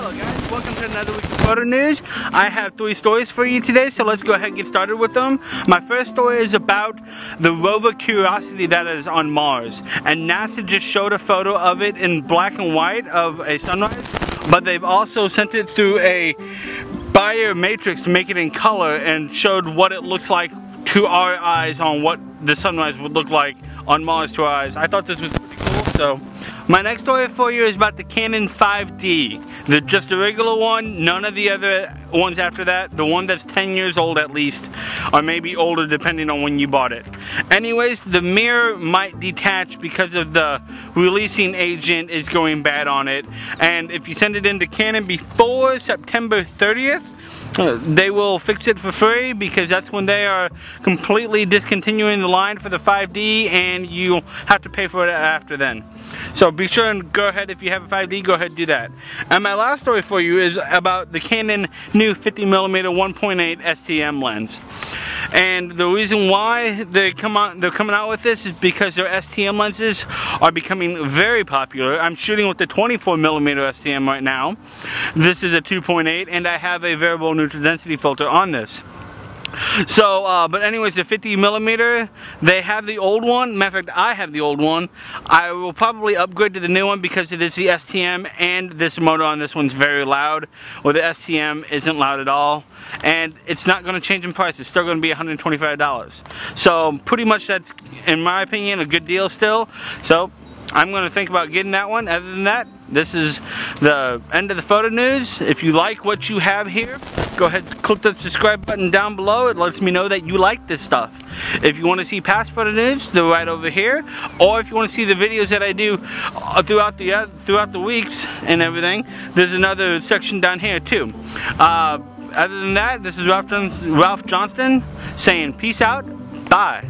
Hello guys, welcome to another week of Photo News. I have 3 stories for you today, so let's go ahead and get started with them. My first story is about the rover Curiosity that is on Mars. And NASA just showed a photo of it in black and white of a sunrise, but they've also sent it through a biomatrix to make it in color and showed what it looks like to our eyes on what the sunrise would look like on Mars to our eyes. I thought this was pretty cool, so. My next story for you is about the Canon 5D. Just the regular one, none of the other ones after that. The one that's 10 years old at least, or maybe older depending on when you bought it. Anyways, the mirror might detach because of the releasing agent is going bad on it. And if you send it into Canon before September 30th, they will fix it for free because that's when they are completely discontinuing the line for the 5D and you have to pay for it after then. So be sure and go ahead, if you have a 5D, go ahead and do that. And my last story for you is about the Canon new 50mm 1.8 STM lens. And the reason why they're coming out with this is because their STM lenses are becoming very popular. I'm shooting with the 24mm STM right now. This is a 2.8 and I have a variable neutral density filter on this. So, but anyways, the 50mm, they have the old one. Matter of fact, I have the old one. I will probably upgrade to the new one because it is the STM and this motor on this one's very loud, where the STM isn't loud at all. And it's not going to change in price. It's still going to be $125. So, pretty much that's, in my opinion, a good deal still. So, I'm going to think about getting that one. Other than that, this is the end of the photo news. If you like what you have here, go ahead and click the subscribe button down below. It lets me know that you like this stuff. If you want to see past photo news, they're right over here. Or if you want to see the videos that I do throughout the weeks and everything, there's another section down here too. Other than that, this is Ralph Johnston saying peace out, bye.